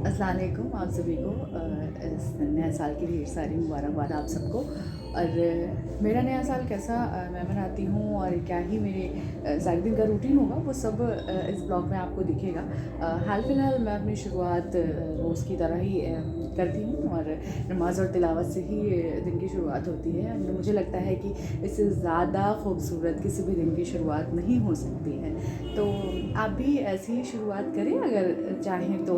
अस्सलाम वालेकुम आप सभी को इस नए साल की ढेर सारी मुबारकबाद आप सबको। और मेरा नया साल कैसा मैं मनाती हूँ और क्या ही मेरे सारे दिन का रूटीन होगा वो सब इस ब्लॉग में आपको दिखेगा। हाल फिलहाल मैं अपनी शुरुआत रोज़ की तरह ही करती हूँ और नमाज और तिलावत से ही दिन की शुरुआत होती है। मुझे लगता है कि इससे ज़्यादा खूबसूरत किसी भी दिन की शुरुआत नहीं हो सकती है। तो आप भी ऐसी ही शुरुआत करें अगर चाहें तो।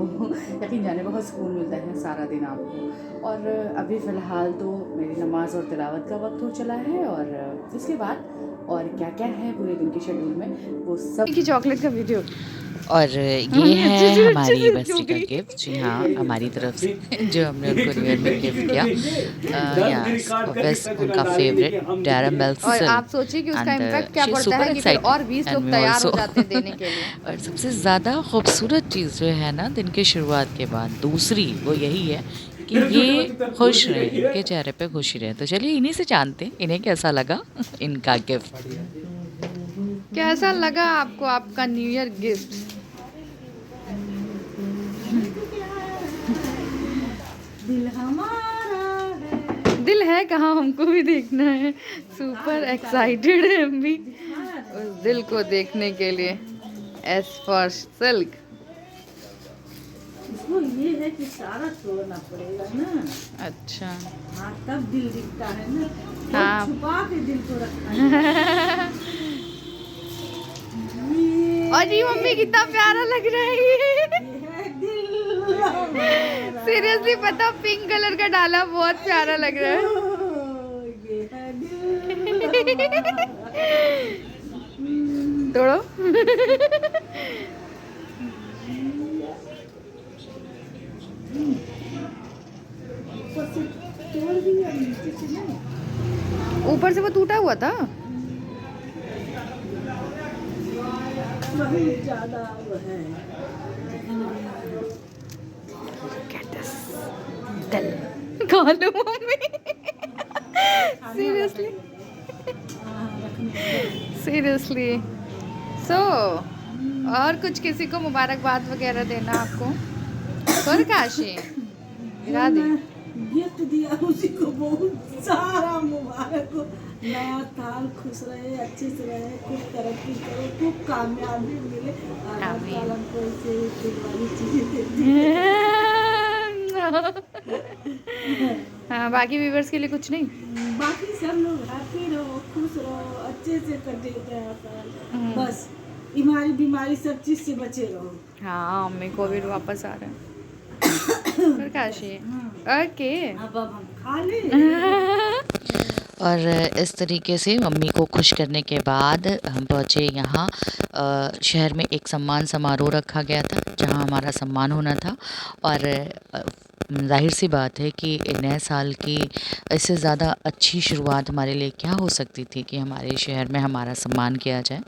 यकीन जाने बहुत सुकून मिलता है सारा दिन आपको। और अभी फ़िलहाल तो मेरी नमाज और तिलावत का वक्त हो चला है और उसके बाद और क्या क्या है पूरे दिन के शेड्यूल में वो सब की चॉकलेट का वीडियो। और ये है हमारी अच्छे से बस्ती का चुग गिफ्ट। जी हाँ, हमारी तरफ से जो हमने उनको न्यू ईयर में गिफ्ट किया। यस, ऑब्वियस उनका फेवरेट डेयरी मिल्क और सिल्क। आप सोचिए कि उसका एंड इम्पैक्ट क्या शी इज़ पड़ता सुपर है कि फिर एक्साइटेड और 20 एंड लोग मी तैयार हो ऑल्सो। जाते हैं देने के लिए। और सबसे ज़्यादा खूबसूरत चीज़ जो है ना दिन की शुरुआत के बाद दूसरी वो यही है कि ये खुश रहें, इनके चेहरे पे खुशी रहे। तो चलिए इन्हीं से जानते हैं इन्हें कैसा लगा इनका गिफ्ट। कैसा लगा आपको आपका न्यू ईयर गिफ्ट? दिल हमारा है। दिल है कहाँ, हमको भी देखना है। सुपर एक्साइटेड है हम भी उस दिल को देखने के लिए। S for silk. इसको ये है कि सारा तोड़ना पड़ेगा ना। अच्छा हाँ, तब दिल दिखता है ना। हाँ। और छुपा के दिल को रखना है। और ये मम्मी कितना प्यारा लग रहा है ये। है दिल हमारा। सीरियसली पता पिंक कलर का डाला बहुत प्यारा लग रहा है। ये है दिल हमारा। तोड़ो। ऊपर से तोड़ दिया, नीचे से नहीं। ऊपर से वो टूटा हुआ था। वही ज्यादा वो है। दिल खा लो मम्मी। Seriously seriously. सो और कुछ किसी को मुबारकबाद वगैरह देना आपको और काशी गिरा दे। गिफ्ट दिया उसी को बहुत सारा मुबारक हो। नया साल खुश रहे, अच्छे से रहे, खूब तरक्की करे, खूब कामयाबी मिले। और हर आमीन। साल हमको ऐसे दिल वाली चीजें देती है। हाँ, बाकी व्यूवर्स के लिए कुछ नहीं। बाकी सब लोग हैप्पी रहो, खुश रहो, अच्छे से कटे गया साल। बस बीमारी बीमारी सब चीज से बचे रहो। हाँ, मम्मी कोविड वापस आ रहा है। और काशी ओके। अब हम खा ले। और इस तरीके से मम्मी को खुश करने के बाद हम पहुँचे यहाँ। शहर में एक सम्मान समारोह रखा गया था जहाँ हमारा सम्मान होना था। और ज़ाहिर सी बात है कि नए साल की इससे ज़्यादा अच्छी शुरुआत हमारे लिए क्या हो सकती थी कि हमारे शहर में हमारा सम्मान किया जाए।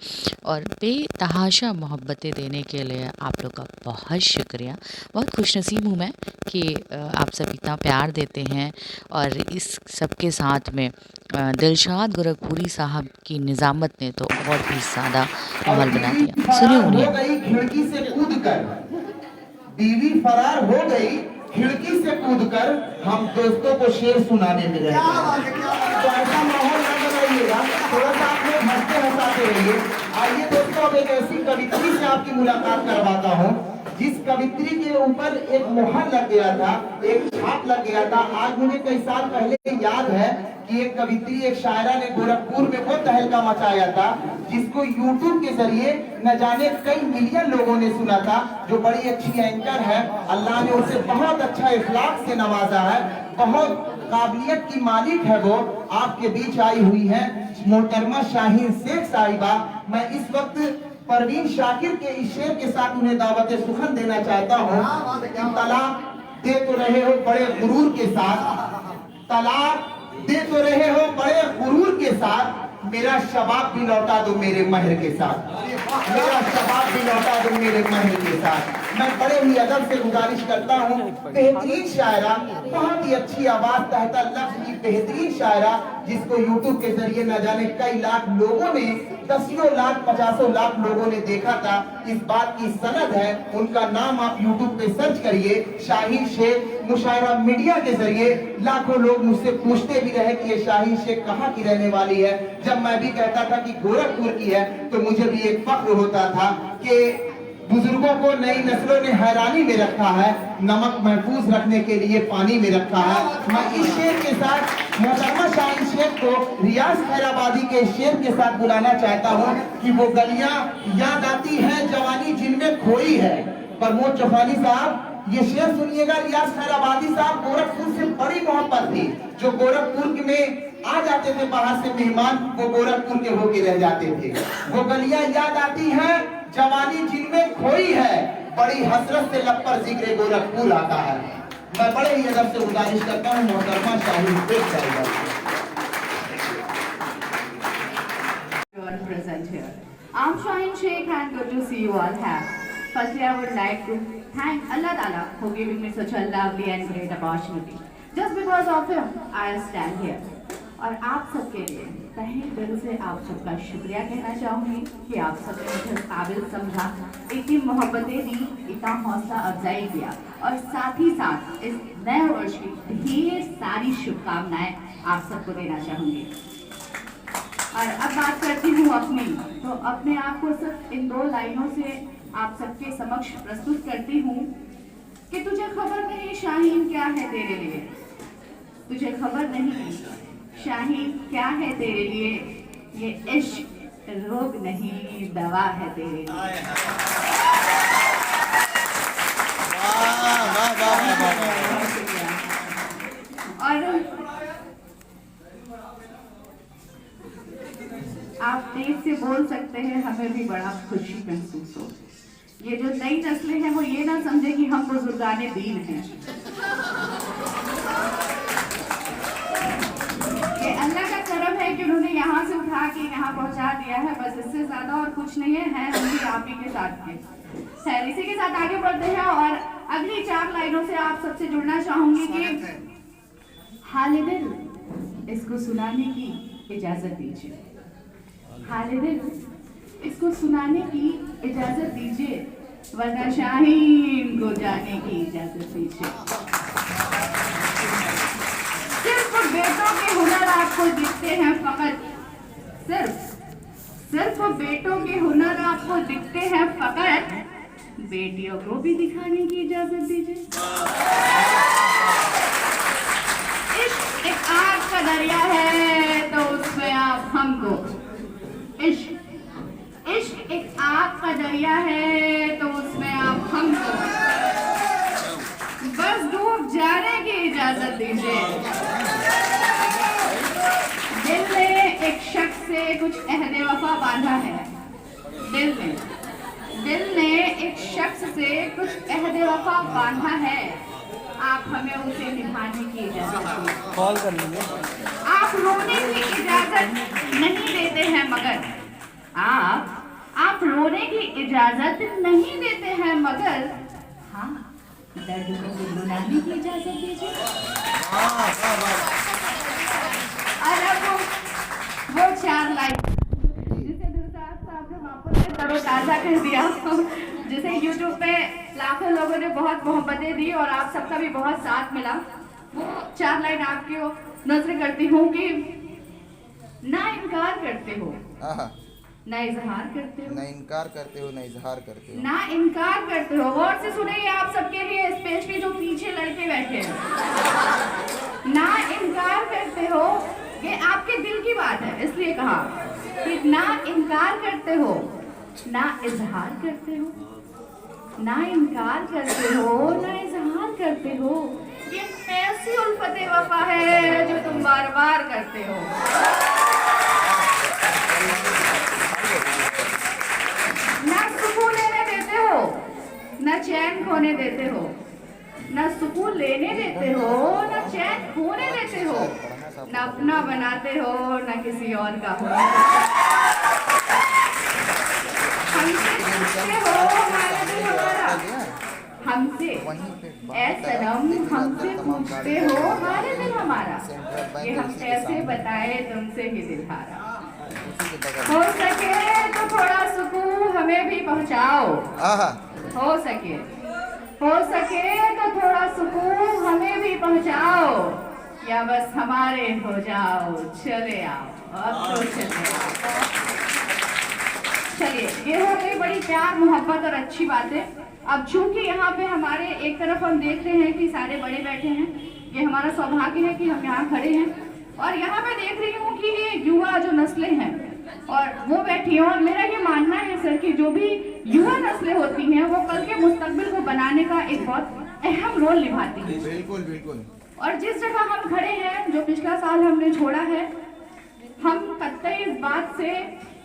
और बेतहाशा मोहब्बतें देने के लिए आप लोग का बहुत शुक्रिया। बहुत खुशनसीब हूँ मैं कि आप सब इतना प्यार देते हैं। और इस सब के साथ में दिलशाद गोरखपुरी साहब की निज़ामत ने तो और भी ज़्यादा माहौल बना दिया। सुनिए हो उन्हें। गई खिड़की से कूदकर, बीवी फरार हो गई खिड़की से कूदकर, हम दोस्तों को शेर सुनाने में रह गए। तो ऐसा माहौल न बनाइएगा, थोड़ा सा आप लोग हंसते हंसाते रहिए। आइए दोस्तों, अब एक ऐसी कवित्री से आपकी मुलाकात करवाता हूँ जिस कवित्री के ऊपर एक मोहर लग गया था, एक छाप लग गया था। आज मुझे कई साल पहले याद है कि एक कवित्री, एक शायरा ने गोरखपुर में वो तहलका मचाया था जिसको यूट्यूब के जरिए न जाने कई मिलियन लोगों ने सुना था। जो बड़ी अच्छी एंकर है, अल्लाह ने उसे बहुत अच्छा इखलाक से नवाजा है, बहुत काबिलियत की मालिक है। वो आपके बीच आई हुई है मोहतरमा शाहीन शेख साहिबा। मैं इस वक्त परवीन शाकिर के इस शेर के साथ उन्हें दावत सुखन देना चाहता हूँ कि तलाक दे तो रहे हो बड़े गुरूर के साथ, तलाक दे तो रहे हो बड़े गुरूर के साथ, मेरा शबाब भी लौटा दो मेरे महर के साथ, मेरा शबाब भी लौटा दो मेरे महर के साथ। मैं बड़े ही अदब से गुजारिश करता हूँ, बेहतरीन शायरा, बहुत ही अच्छी आवाज, तहता लफ्ज की बेहतरीन शायरा, जिसको यूट्यूब के जरिए न जाने कई लाख लोगों ने, दसियों लाख 50 लाख लोगों ने देखा था। इस बात की सनद है, उनका नाम आप यूट्यूब पे सर्च करिए, शाहीन शेख। मुशायरा मीडिया के जरिए लाखों लोग मुझसे पूछते भी रहे कि ये शाहीन शेख कहाँ की रहने वाली है। जब मैं भी कहता था कि गोरखपुर की है, तो मुझे भी एक फख्र होता था कि बुजुर्गों को नई नस्लों ने हैरानी में रखा है, नमक महफूज रखने के लिए पानी में रखा है। मैं इस शेर के साथ मोहतरमा शाहीन शेख को रियाज खैराबादी के शेर के साथ बुलाना चाहता हूँ कि वो गलियां याद आती हैं जवानी जिनमें खोई है। प्रमोद चौहानी साहब, ये शेर सुनिएगा। रियाज खैराबादी साहब, गोरखपुर से बड़ी मोहब्बत थी। जो गोरखपुर में आ जाते थे बाहर से मेहमान, वो गोरखपुर के होके रह जाते थे। वो गलियां याद आती हैं जवानी जिनमें खोई है, बड़ी हसरत से लब पर जिक्र गोरखपुर आता है। मैं बड़े ही अदब से गुजारिश करता हूँ मोहतरमा शाहीन शेख साहिबा। Present here. I'm Shaheen Sheikh and good to see you all here. Firstly, I would like to thank Allah Ta'ala for giving me such a lovely and great opportunity. Just because of Him, I stand here. और आप सबके लिए तहे दिल से आप सबका शुक्रिया कहना चाहूँगी कि आप सबने मुझे काबिल समझा, इतनी मोहब्बतें दी, इतना हौसला अफजाई किया और साथ ही साथ इस नए वर्ष की ढेर सारी शुभकामनाएं आप सबको देना चाहूँगी। और अब बात करती हूँ अपनी, तो अपने आप को सिर्फ इन 2 लाइनों से आप सबके समक्ष प्रस्तुत करती हूँ कि तुझे खबर नहीं शाहीन क्या है तेरे लिए, तुझे खबर नहीं शाहीन क्या है तेरे लिए, ये इश्क रोग नहीं दवा है तेरे लिए। और आप तेज से बोल सकते हैं, हमें भी बड़ा खुशी महसूस हो। ये जो नई नस्लें हैं वो ये ना समझे कि हम बुजुर्गाने दीन हैं। ये अल्लाह का करम है कि उन्होंने यहाँ से उठा के यहाँ पहुँचा दिया है, बस इससे ज्यादा और कुछ नहीं है हम भी आप ही के साथ के। खैर, इसी के साथ आगे बढ़ते हैं और अगली 4 लाइनों से आप सबसे जुड़ना चाहूंगी कि हाले दिल, इसको सुनाने की इजाजत दीजिए। हाले दिल, इसको सुनाने की इजाजत दीजिए, वरना शाहीन को जाने की इजाजत दीजिए। सिर्फ बेटों के हुनर आपको दिखते हैं फकत, सिर्फ बेटों के हुनर आपको दिखते हैं फकत, बेटियों को भी दिखाने की इजाजत दीजिए। इश्क एक आग का दरिया है तो उसमें आप हमको, इश्क एक आग का दरिया है तो उसमें आप हमको बस डूब जाने की इजाजत दीजिए। दिल ने एक शख्स से कुछ अहद वफा बांधा है, दिल ने एक शख्स से कुछ अहद वफा बांधा है, आप हमें उसे निभाने की इजाजत दीजिए। कॉल कर लेंगे। आप रोने की इजाजत नहीं देते हैं मगर आप रोने की इजाजत नहीं देते हैं मगर हाँ, दर्द को गुनगुनाने की इजाजत दीजिए। और अब वो 4 लाइन जिसे दिलसाद साहब ने वापस से तरोताजा कर दिया, जिसे यूट्यूब पे लाखों लोगों ने बहुत मोहब्बतें दी और आप सबका भी बहुत साथ मिला, वो 4 लाइन आपको नजर करती हूँ कि ना इनकार करते हो, ना इजहार करते हो, ना इनकार करते हो, ना इजहार करते हो, ना इनकार करते हो। गौर से सुनिए आप सबके लिए, स्पेशली जो पीछे लड़के बैठे हैं। ना इनकार करते हो, ये आपके दिल की बात है, इसलिए कहा कि ना इनकार करते हो, ना इजहार करते हो, ना इनकार करते हो, ना इजहार करते हो। ये ऐसी उल्फते वफा है जो तुम बार बार करते हो। ना सुकून लेने देते हो, ना चैन खोने देते हो, ना सुकून लेने देते हो, ना चैन खोने देते हो, ना अपना बनाते हो, ना किसी और का हो। हमसे पूछते हो हमारा दिल हमारा, हमसे वहीं पे ए सनम हमसे पूछते हो हारे दिल हमारा सेंट्रल कि बैंक हम उसी के कैसे सामने बताए तुमसे ही दिल हारा। उसी के बगल हो सके तो थोड़ा सुकून हमें भी पहुंचाओ, आहा हो सके तो थोड़ा सुकून हमें भी पहुंचाओ, या बस हमारे हो जाओ, चले आओ अब तो चले आओ। चलिए, ये हो गई बड़ी प्यार मोहब्बत और अच्छी बातें। अब चूंकि यहाँ पे हमारे एक तरफ हम देख रहे हैं कि सारे बड़े बैठे हैं, ये हमारा सौभाग्य है कि हम यहाँ खड़े हैं, और यहाँ पे देख रही हूँ कि ये युवा जो नस्लें हैं और वो बैठी हैं, और मेरा ये मानना है सर कि जो भी युवा नस्लें होती हैं वो कल के मुस्तकबिल को बनाने का एक बहुत अहम रोल निभाती हैं। बिल्कुल बिल्कुल। और जिस जगह हम खड़े हैं, जो पिछला साल हमने छोड़ा है, हम कतई इस बात से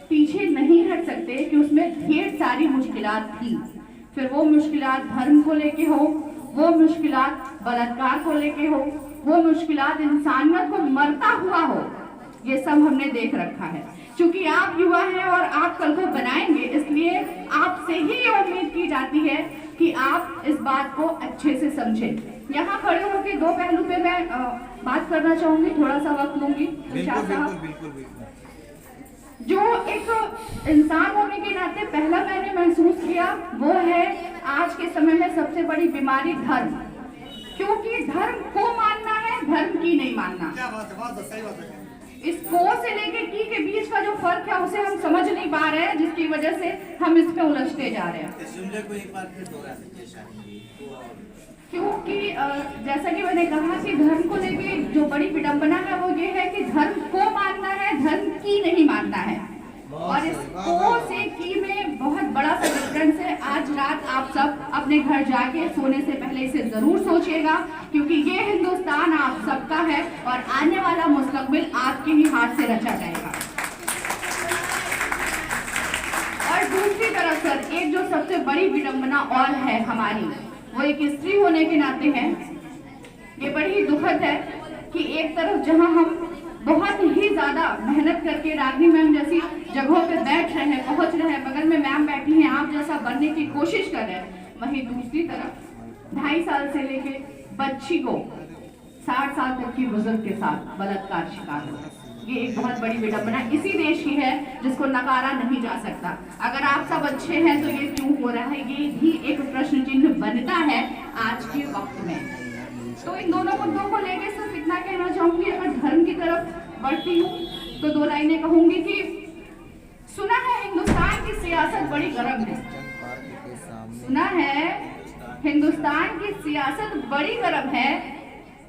पीछे नहीं हट सकते कि उसमें ढेर सारी मुश्किलात थी। फिर वो मुश्किलात धर्म को लेके हो, वो मुश्किलात बलात्कार को लेके हो, वो मुश्किलात इंसानियत को मरता हुआ हो, ये सब हमने देख रखा है। क्योंकि आप युवा हैं और आप कल को बनाएंगे, इसलिए आपसे ही ये उम्मीद की जाती है कि आप इस बात को अच्छे से समझें। यहाँ खड़े होकर दो पहलू पे मैं बात करना चाहूंगी, थोड़ा सा वक्त लूंगी। जो एक इंसान होने के नाते पहला मैंने महसूस किया वो है आज के समय में सबसे बड़ी बीमारी धर्म। क्योंकि धर्म को मानना है, धर्म की नहीं मानना। इस को से लेके की के बीच का जो फर्क है उसे हम समझ नहीं पा रहे हैं, जिसकी वजह से हम इसमें उलझते जा रहे हैं। क्योंकि जैसा कि मैंने कहा कि धर्म को लेके जो बड़ी विडंबना है वो ये है कि धर्म को मानना है, धर्म की नहीं मानना है। और इस को से की में बहुत बड़ा सा डिफरेंस है। आज रात आप सब अपने घर जाके सोने से पहले इसे जरूर सोचिएगा, क्योंकि ये हिंदुस्तान आप सबका है और आने वाला मुस्तकबिल आपके ही हाथ से रचा जाएगा। और दूसरी तरफ सर, एक जो सबसे बड़ी विडंबना और है हमारी, वो एक स्त्री होने के नाते है। ये बड़ी दुखद है कि एक तरफ जहां हम बहुत ही ज्यादा मेहनत करके रागिनी मैम जैसी जगहों पे बैठ रहे हैं, पहुंच रहे हैं, बगल में मैम बैठी हैं, आप जैसा बनने की कोशिश कर रहे हैं, वहीं दूसरी तरफ 2.5 साल से लेके बच्ची को 60 साल तक की बुजुर्ग के साथ बलात्कार शिकार हो। ये एक बहुत बड़ी विडंबना इसी देश की है जिसको नकारा नहीं जा सकता। अगर आप सब अच्छे हैं तो ये क्यों हो रहा है, ये भी एक प्रश्न चिन्ह बनता है आज के वक्त में। तो इन दोनों मुद्दों को लेकर सिर्फ इतना कहना चाहूंगी। अगर धर्म की तरफ बढ़ती हूँ तो 2 लाइनें कहूंगी कि सुना है हिंदुस्तान की सियासत बड़ी गर्म है। सुना है हिंदुस्तान की सियासत बड़ी गर्म है।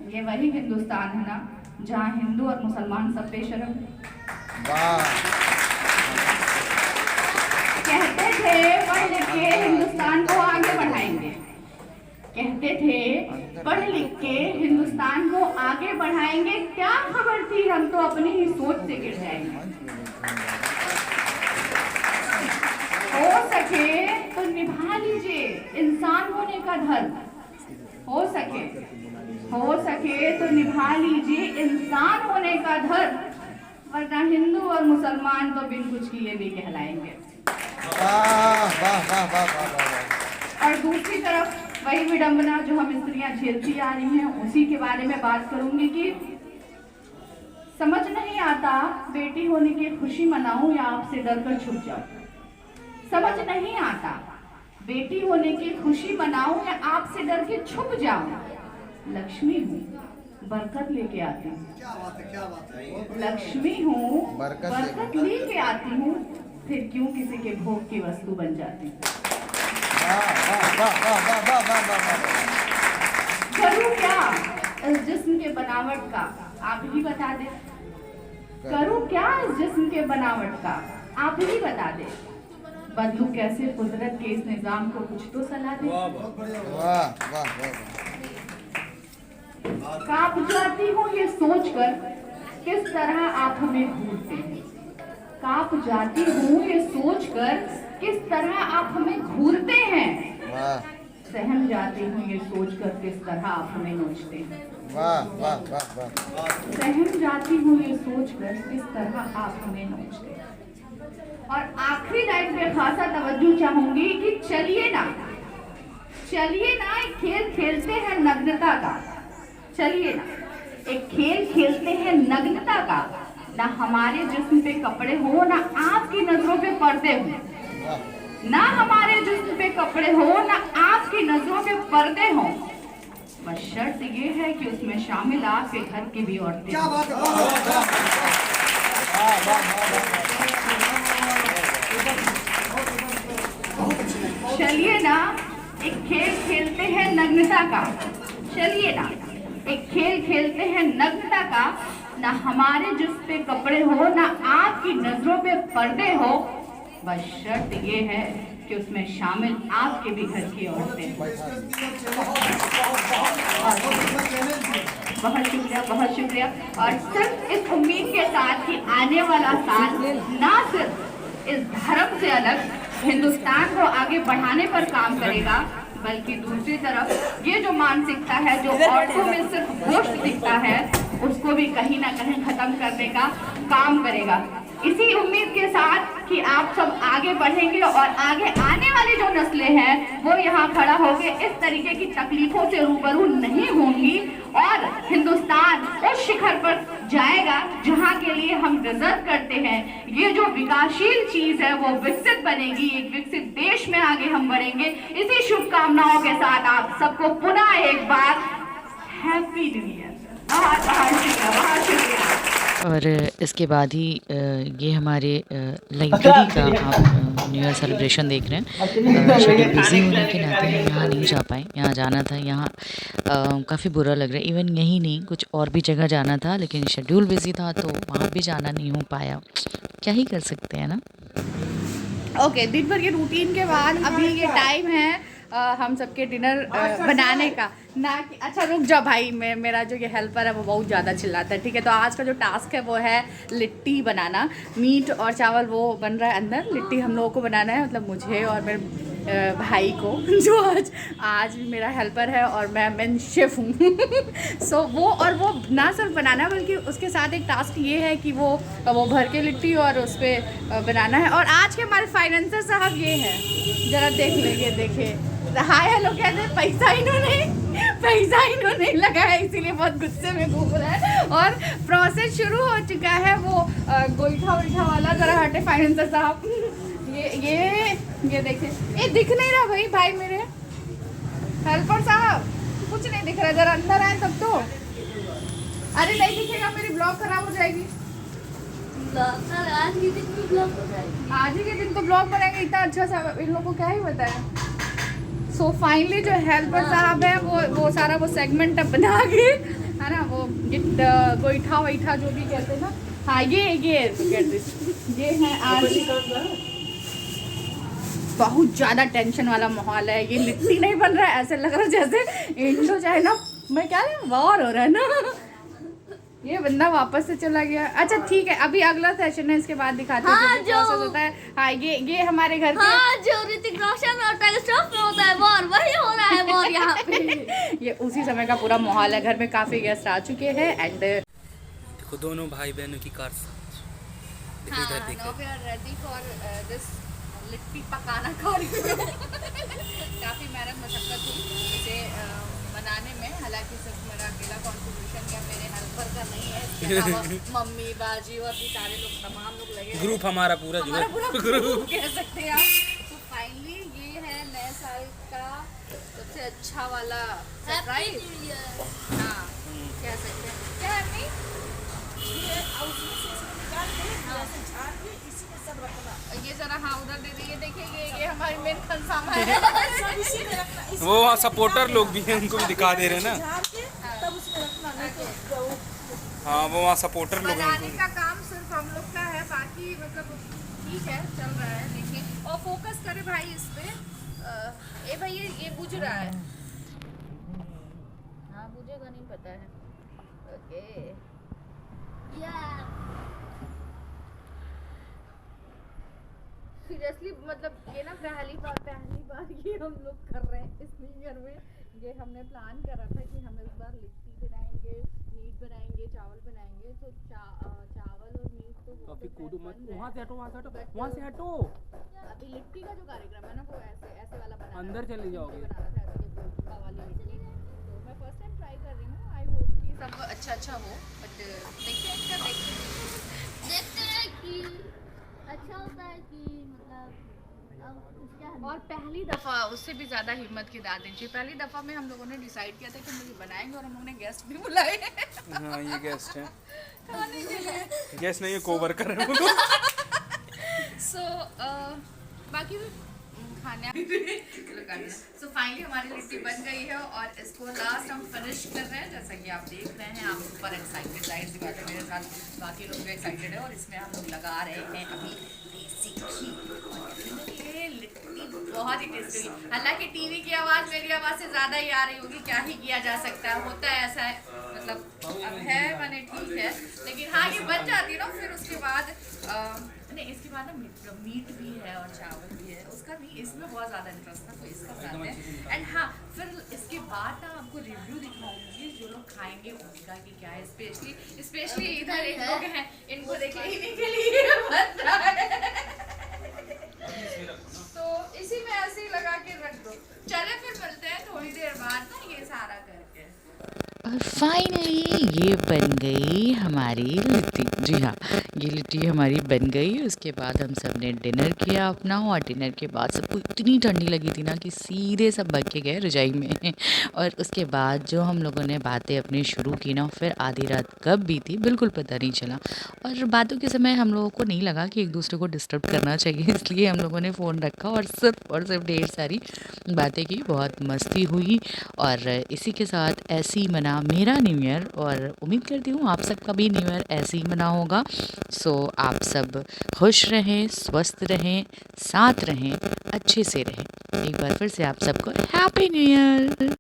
ये वही हिंदुस्तान है ना जहाँ हिंदू और मुसलमान सब बेशर्म। कहते थे पढ़ लिख के हिंदुस्तान को आगे बढ़ाएंगे, कहते थे पढ़ लिख के हिंदुस्तान को आगे बढ़ाएंगे। क्या खबर थी, हम तो अपनी ही सोच से गिर जाएंगे। हो सके तो निभा लीजिए इंसान होने का धर्म, हो सके तो निभा लीजिए इंसान होने का धर्म, वरना हिंदू और मुसलमान तो बिन कुछ किए भी कहलाएंगे। और दूसरी तरफ वही विडंबना जो हम स्त्रियां झेलती आ रही हैं, उसी के बारे में बात करूंगी कि समझ नहीं आता बेटी होने की खुशी मनाऊं या आपसे डरकर छुप जाऊं। समझ नहीं आता बेटी होने की खुशी मनाऊं या आपसे डर के छुप जाऊं। लक्ष्मी हूँ, बरकत लेके आती हूँ। लक्ष्मी हूँ, बरकत लेके आती हूँ, फिर क्यों किसी के भोग की वस्तु बन जाती हूँ। करूँ क्या इस जिस्म के बनावट का, आप ही बता दे। करूँ क्या इस जिस्म के बनावट का, आप ही बता दे। बदलू कैसे कुदरत के इस निजाम को, कुछ तो सलाह दे। कांप जाती हूँ ये सोचकर किस तरह आप हमें घूरते हैं। कांप जाती हूँ ये सोचकर किस तरह आप हमें घूरते हैं। सहम जाती हूँ ये सोचकर किस तरह आप हमें नोचते हैं। सहम जाती हूँ ये सोचकर किस तरह आप हमें नोचते हैं। और आखिरी लाइन पे खासा तवज्जो चाहूंगी कि चलिए ना चलिए ना एक खेल खेलते हैं नग्नता का। चलिए ना एक खेल खेलते हैं नग्नता का। ना हमारे जिस्म पे कपड़े हो, ना आपकी नजरों पे पर्दे हो। ना हमारे जिस्म पे कपड़े हो, ना आपकी नजरों पे पर्दे हो। बस शर्त ये है कि उसमें शामिल आपके घर की भी औरतें हों। चलिए ना एक खेल खेलते हैं नग्नता का। चलिए ना एक खेल खेलते हैं नग्नता का। ना हमारे जिस्म पे कपड़े हो, ना आपकी नजरों पे पर्दे हो। बस शर्त ये है कि उसमें शामिल आपके भी घर की औरतें। बहुत शुक्रिया। और सिर्फ इस उम्मीद के साथ कि आने वाला साल ना सिर्फ इस धर्म से अलग हिंदुस्तान को आगे बढ़ाने पर काम करेगा, बल्कि दूसरी तरफ ये जो मानसिकता है, जो औरतों में सिर्फ गोश्त दिखता है, उसको भी कहीं ना कहीं खत्म करने का काम करेगा। इसी उम्मीद के साथ कि आप सब आगे बढ़ेंगे और आगे आने वाली जो नस्लें हैं वो यहाँ खड़ा होके इस तरीके की तकलीफों से रूबरू नहीं होंगी और हिंदुस्तान उस शिखर पर जाएगा जहाँ के लिए हम डिजर्व करते हैं। ये जो विकासशील चीज है वो विकसित बनेगी, एक विकसित देश में आगे हम बढ़ेंगे। इसी शुभकामनाओं के साथ आप सबको पुनः एक बार हैप्पी न्यू ईयर। बहुत शुक्रिया। और इसके बाद ही ये हमारे लाइब्रेरी का आप न्यू ईयर सेलिब्रेशन देख रहे हैं। शेड्यूल बिजी होने के नाते हम यहाँ नहीं जा पाए। यहाँ जाना था, यहाँ काफ़ी बुरा लग रहा है। इवन यही नहीं, कुछ और भी जगह जाना था, लेकिन शेड्यूल बिजी था तो वहाँ भी जाना नहीं हो पाया। क्या ही कर सकते हैं ना। ओके, दिन भर के रूटीन के बाद अभी ये टाइम है हम सबके डिनर बनाने का। ना कि अच्छा रुक जाओ भाई, मेरा जो ये हेल्पर है वो बहुत ज़्यादा चिल्लाता है। ठीक है, तो आज का जो टास्क है वो है लिट्टी बनाना। मीट और चावल वो बन रहा है अंदर, लिट्टी हम लोगों को बनाना है, मतलब मुझे और मेरे भाई को जो आज मेरा हेल्पर है और मैं शेफ़ हूँ। सो वो ना सिर्फ बनाना बल्कि उसके साथ एक टास्क ये है कि वो भर के लिट्टी और उस पर बनाना है। और आज के हमारे फाइनेंसर साहब ये हैं, ज़रा देख लेंगे, देखे हाय हेलो कहते हैं। पैसा इन्होंने लगाया इसीलिए बहुत गुस्से में घूम रहा है। और प्रोसेस शुरू हो चुका है वो गोईठा वाला। ज़रा हटे फाइनेंसर साहब, ये देखिए, ये दिख नहीं रहा भाई मेरे हेल्पर साहब, कुछ नहीं दिख रहा। जरा अंदर आए तब तो। अरे नहीं दिखेगा, मेरी ब्लॉग खराब हो जाएगी। आज ही के दिन तो ब्लॉग बनाएंगे, इतना अच्छा सा इन लोगों को क्या ही बताया। सो फाइनली जो हेल्पर साहब है वो सारा वो सेगमेंट अब बना के, है ना, वो गोईठा वईठा जो भी कहते हैं ना। हाँ ये है आज। बहुत ज़्यादा टेंशन वाला माहौल है। ये लिट्टी नहीं बन रहा है, ऐसे लग रहा है जैसे इंडो चाइना में क्या है वॉर हो रहा है ना। ये बंदा वापस से चला गया। अच्छा ठीक है, अभी अगला सेशन है, इसके बाद दिखाते हैं हाँ, जो प्रोसेस होता है। हाँ ये हमारे घर के हाँ, जो ऋतिक रोशन और टेलीस्कोप में होता है वॉर, वही हो रहा है वॉर यहाँ पे। ये उसी समय का पूरा माहौल है। घर में काफ़ी गेस्ट आ चुके हैं एंड देखो दोनों भाई बहनों की car ready for this litti पकाना काफ़ी मेहनत मशक्कत हुई इसे बनाने में। हालांकि सिर्फ मेरा अकेला कंट्रीब्यूशन या मेरे हेल्पर का नहीं है, इसके अलावा मम्मी बाजी और भी सारे लोग, तमाम लोग लगे। ग्रुप हमारा पूरा ग्रुप कह सकते हैं आप। तो फाइनली ये है नए साल का सबसे अच्छा वाला सरप्राइज। हाँ कह सकते हैं। क्या है ये जरा हाँ उधर दे दीजिए। देखिए ये हमारी मेन खनसामा है। वो वहाँ सपोर्टर लोग भी हैं, उनको भी दिखा दे रहे हैं ना। हाँ वो वहाँ सपोर्टर लोग हैं। बनाने का काम सिर्फ हम लोग का है, बाकी मतलब ठीक है चल रहा है। देखिए और फोकस करे भाई इस पे। ए भाई ये बुझ रहा है। हाँ बुझेगा नहीं पता है। ओके सीरियसली मतलब ये ना पहली बार ये हम लोग कर रहे हैं इस न्यू ईयर में। ये हमने प्लान करा था कि हम इस बार लिट्टी बनाएंगे, मीट बनाएंगे, चावल बनाएंगे। तो चावल और मीट वो तो फिर तो कूदो मत, है, वहाँ से हटो, वहाँ से हटो, But, वहाँ से हटो। अभी लिट्टी का जो कार्यक्रम है ना वो ऐसे ऐसे वाला बनाना अंदर चले जाओगे। बनाना था ऐसे गोलगप्पा वाली लिट्टी, तो मैं फर्स्ट टाइम ट्राई कर रही हूँ। आई होप कि सब अच्छा हो, बट देखते हैं देखते हैं कि अच्छा होता है कि मतलब अब उसका और पहली दफ़ा उससे भी ज़्यादा हिम्मत की दाद दीजिए। पहली दफ़ा में हम लोगों ने डिसाइड किया था कि हम लोग बनाएंगे और हम लोगों ने गेस्ट भी बुलाए हाँ ये गेस्ट है, खाने के लिए। गेस्ट नहीं है, कोवर्कर है वो लोग। सो बाकी भी खाने सो फाइनली हमारी लिट्टी बन गई है और इसको लास्ट हम फिनिश कर रहे हैं। जैसा कि आप देख रहे हैं, आप सुपर एक्साइटेड, जाहिर सी बात है मेरे साथ बाकी लोग भी एक्साइटेड है। और इसमें हम लोग लगा रहे हैं अभी देसी घी, और ये लिट्टी बहुत ही टेस्टी हुई। हालांकि टीवी की आवाज़ मेरी आवाज़ से ज़्यादा ही आ रही होगी, क्या ही किया जा सकता है, होता है ऐसा है, मतलब अब है मैंने ठीक है। लेकिन हाँ, ये बन जाती है ना, फिर उसके बाद नहीं, इसके बाद ना मीट भी है और चावल भी है, उसका नहीं, इसमें बहुत ज़्यादा इंटरेस्ट था तो इसका बनाते हैं। एंड हाँ, फिर इसके बाद ना आपको रिव्यू दिखाऊंगी जो लोग खाएंगे उनका कि क्या है। स्पेशली इधर एक लोग हैं, इनको देखने के लिए बन रहा है तो इसी में ऐसे ही लगा के रख दो। चले फिर मिलते हैं थोड़ी देर बाद ना ये सारा करके। और फाइनली ये बन गई हमारी लिट्टी। जी हाँ, ये लिट्टी हमारी बन गई। उसके बाद हम सब ने डिनर किया अपना, और डिनर के बाद सबको इतनी ठंडी लगी थी ना कि सीधे सब भाग के गए रजाई में। और उसके बाद जो हम लोगों ने बातें अपनी शुरू की ना, फिर आधी रात कब भी थी बिल्कुल पता नहीं चला। और बातों के समय हम लोगों को नहीं लगा कि एक दूसरे को डिस्टर्ब करना चाहिए, इसलिए हम लोगों ने फ़ोन रखा और सिर्फ ढेर सारी बातें की, बहुत मस्ती हुई। और इसी के साथ ऐसे ही मना मेरा न्यू ईयर, और उम्मीद करती हूँ आप सबका भी न्यू ईयर ऐसे ही मना होगा। सो आप सब खुश रहें, स्वस्थ रहें, साथ रहें, अच्छे से रहें। एक बार फिर से आप सबको हैप्पी न्यू ईयर।